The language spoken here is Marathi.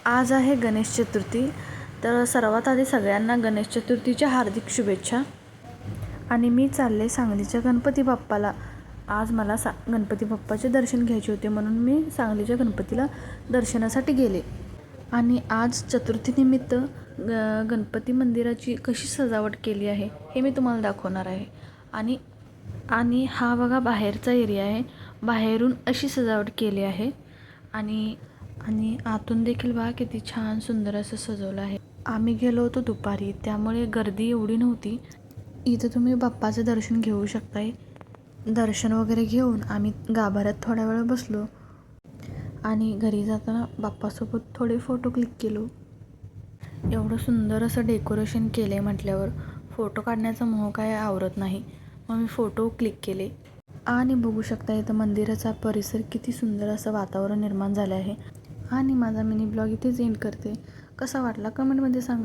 आज आहे गणेश चतुर्थी. तर सर्वात आधी सगळ्यांना गणेश चतुर्थीच्या हार्दिक शुभेच्छा. आणि मी चालले सांगलीच्या गणपती बाप्पाला. आज मला गणपती बाप्पाचे दर्शन घ्यायचे होते, म्हणून मी सांगलीच्या गणपतीला दर्शनासाठी गेले. आणि आज चतुर्थीनिमित्त गणपती मंदिराची कशी सजावट केली आहे हे मी तुम्हाला दाखवणार आहे. आणि हा बघा बाहेरचा एरिया आहे. बाहेरून अशी सजावट केली आहे. आणि आतून देखील बघा किती छान सुंदर असं सजवलं आहे. आम्ही गेलो होतो दुपारी, त्यामुळे गर्दी एवढी नव्हती. इथं तुम्ही बाप्पाचं दर्शन घेऊ शकताय. दर्शन वगैरे घेऊन आम्ही गाभाऱ्यात थोड्या वेळ बसलो आणि घरी जाताना बाप्पासोबत थोडे फोटो क्लिक केलो. एवढं सुंदर असं डेकोरेशन केलं आहे म्हटल्यावर फोटो काढण्याचा मोह काय आवरत नाही. मग मी फोटो क्लिक केले. आणि बघू शकता इथं मंदिराचा परिसर किती सुंदर असं वातावरण निर्माण झालं आहे. आणि माझा मिनी ब्लॉग इथेच एंड करते. कसा वाटला कमेंटमध्ये सांगा.